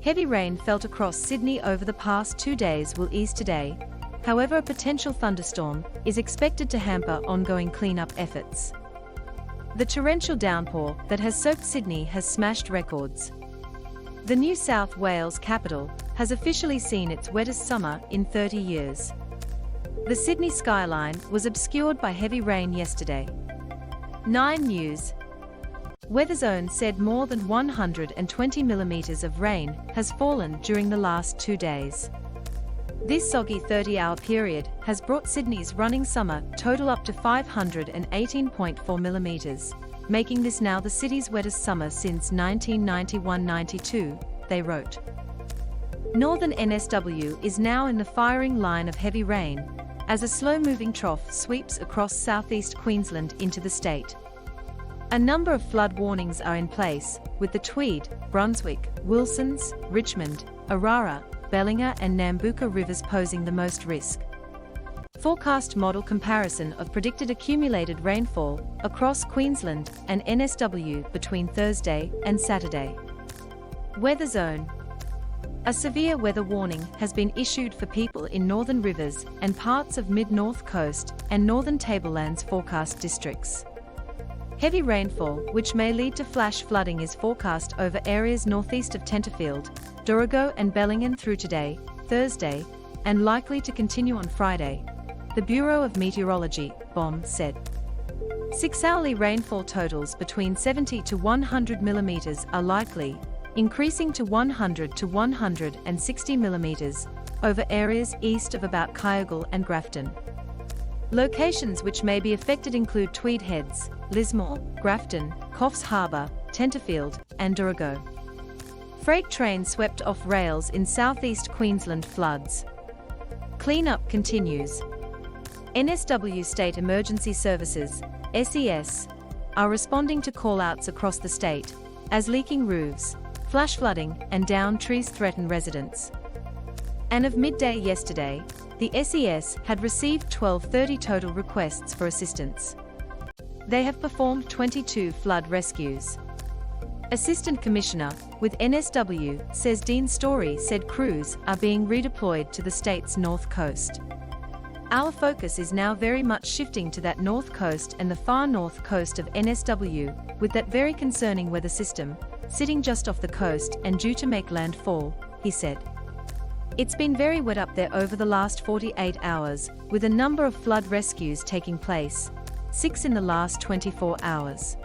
Heavy rain felt across Sydney over the past 2 days will ease today. However, a potential thunderstorm is expected to hamper ongoing cleanup efforts. The torrential downpour that has soaked Sydney has smashed records. The New South Wales capital has officially seen its wettest summer in 30 years. The Sydney skyline was obscured by heavy rain yesterday. 9 News. Weatherzone said more than 120 millimeters of rain has fallen during the last 2 days. This soggy 30-hour period has brought Sydney's running summer total up to 518.4 millimeters, making this now the city's wettest summer since 1991-92, they wrote. Northern NSW is now in the firing line of heavy rain, as a slow-moving trough sweeps across southeast Queensland into the state. A number of flood warnings are in place, with the Tweed, Brunswick, Wilsons, Richmond, Arara, Bellinger and Nambucca rivers posing the most risk. Forecast model comparison of predicted accumulated rainfall across Queensland and NSW between Thursday and Saturday. Weatherzone. A severe weather warning has been issued for people in northern rivers and parts of mid-north coast and northern tablelands forecast districts. Heavy rainfall, which may lead to flash flooding, is forecast over areas northeast of Tenterfield, Dorrigo and Bellingham through today, Thursday, and likely to continue on Friday, the Bureau of Meteorology, BOM, said. 6-hourly rainfall totals between 70 to 100 millimeters are likely, increasing to 100 to 160 millimeters over areas east of about Kyogle and Grafton. Locations which may be affected include Tweed Heads, Lismore, Grafton, Coffs Harbour, Tenterfield, and Dorrigo. Freight trains swept off rails in southeast Queensland floods. Cleanup continues. NSW State Emergency Services, SES, are responding to call-outs across the state, as leaking roofs, flash flooding, and downed trees threaten residents. And of midday yesterday, the SES had received 1230 total requests for assistance. They have performed 22 flood rescues. Assistant Commissioner with NSW says Dean Story said crews are being redeployed to the state's north coast. Our focus is now very much shifting to that north coast and the far north coast of NSW, with that very concerning weather system sitting just off the coast and due to make landfall, he said. It's been very wet up there over the last 48 hours, with a number of flood rescues taking place, 6 in the last 24 hours.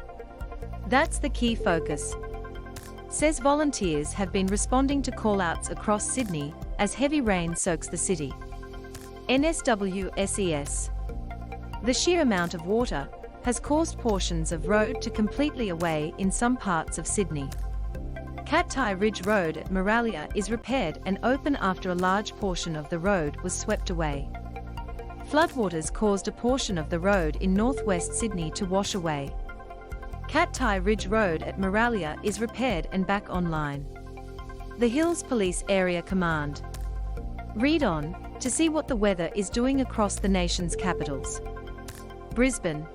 That's the key focus. Says volunteers have been responding to call-outs across Sydney as heavy rain soaks the city. NSW SES. The sheer amount of water has caused portions of road to completely away in some parts of Sydney. Cattai Ridge Road at Moralia is repaired and open after a large portion of the road was swept away. Floodwaters caused a portion of the road in northwest Sydney to wash away. Cattai Ridge Road at Moralia is repaired and back online. The Hills Police Area Command. Read on to see what the weather is doing across the nation's capitals. Brisbane.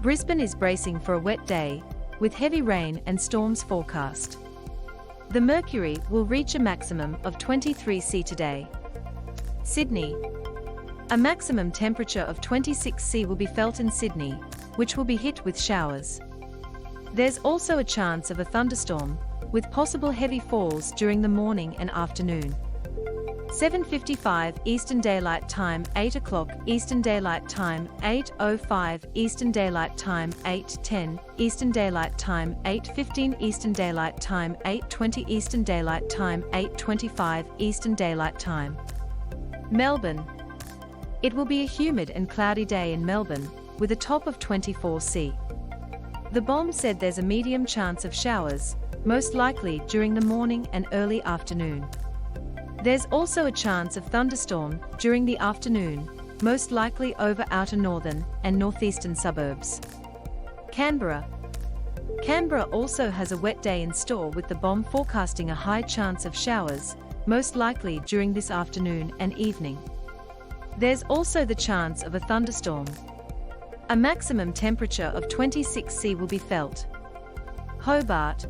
Brisbane is bracing for a wet day, with heavy rain and storms forecast. The mercury will reach a maximum of 23 C today. Sydney. A maximum temperature of 26 C will be felt in Sydney, which will be hit with showers. There's also a chance of a thunderstorm, with possible heavy falls during the morning and afternoon. 7:55 Eastern Daylight Time, 8 o'clock Eastern Daylight Time, 8:05 Eastern Daylight Time, 8:10 Eastern Daylight Time, 8:15 Eastern Daylight Time, 8:20 Eastern Daylight Time, 8:25 Eastern Daylight Time. Melbourne. It will be a humid and cloudy day in Melbourne, with a top of 24 C. The BOM said there's a medium chance of showers, most likely during the morning and early afternoon. There's also a chance of thunderstorm during the afternoon, most likely over outer northern and northeastern suburbs. Canberra. Canberra also has a wet day in store, with the BOM forecasting a high chance of showers, most likely during this afternoon and evening. There's also the chance of a thunderstorm. A maximum temperature of 26 C will be felt. Hobart.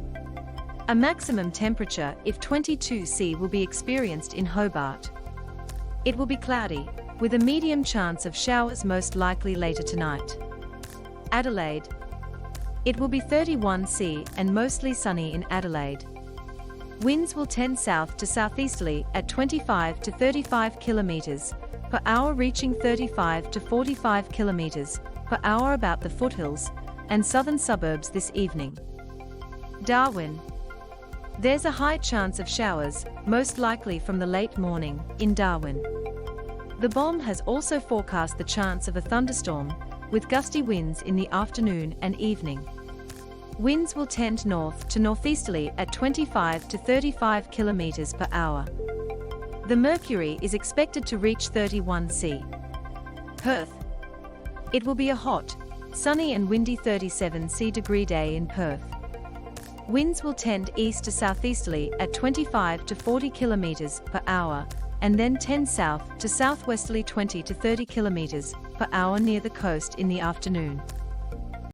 A maximum temperature of 22°C will be experienced in Hobart. It will be cloudy, with a medium chance of showers most likely later tonight. Adelaide. It will be 31°C and mostly sunny in Adelaide. Winds will tend south to southeasterly at 25 to 35 km per hour, reaching 35 to 45 km per hour about the foothills and southern suburbs this evening. Darwin. There's a high chance of showers, most likely from the late morning, in Darwin. The BOM has also forecast the chance of a thunderstorm, with gusty winds in the afternoon and evening. Winds will tend north to northeasterly at 25 to 35 km per hour. The mercury is expected to reach 31°C. Perth. It will be a hot, sunny and windy 37°C degree day in Perth. Winds will tend east to southeasterly at 25 to 40 km per hour, and then tend south to southwesterly 20 to 30 km per hour near the coast in the afternoon.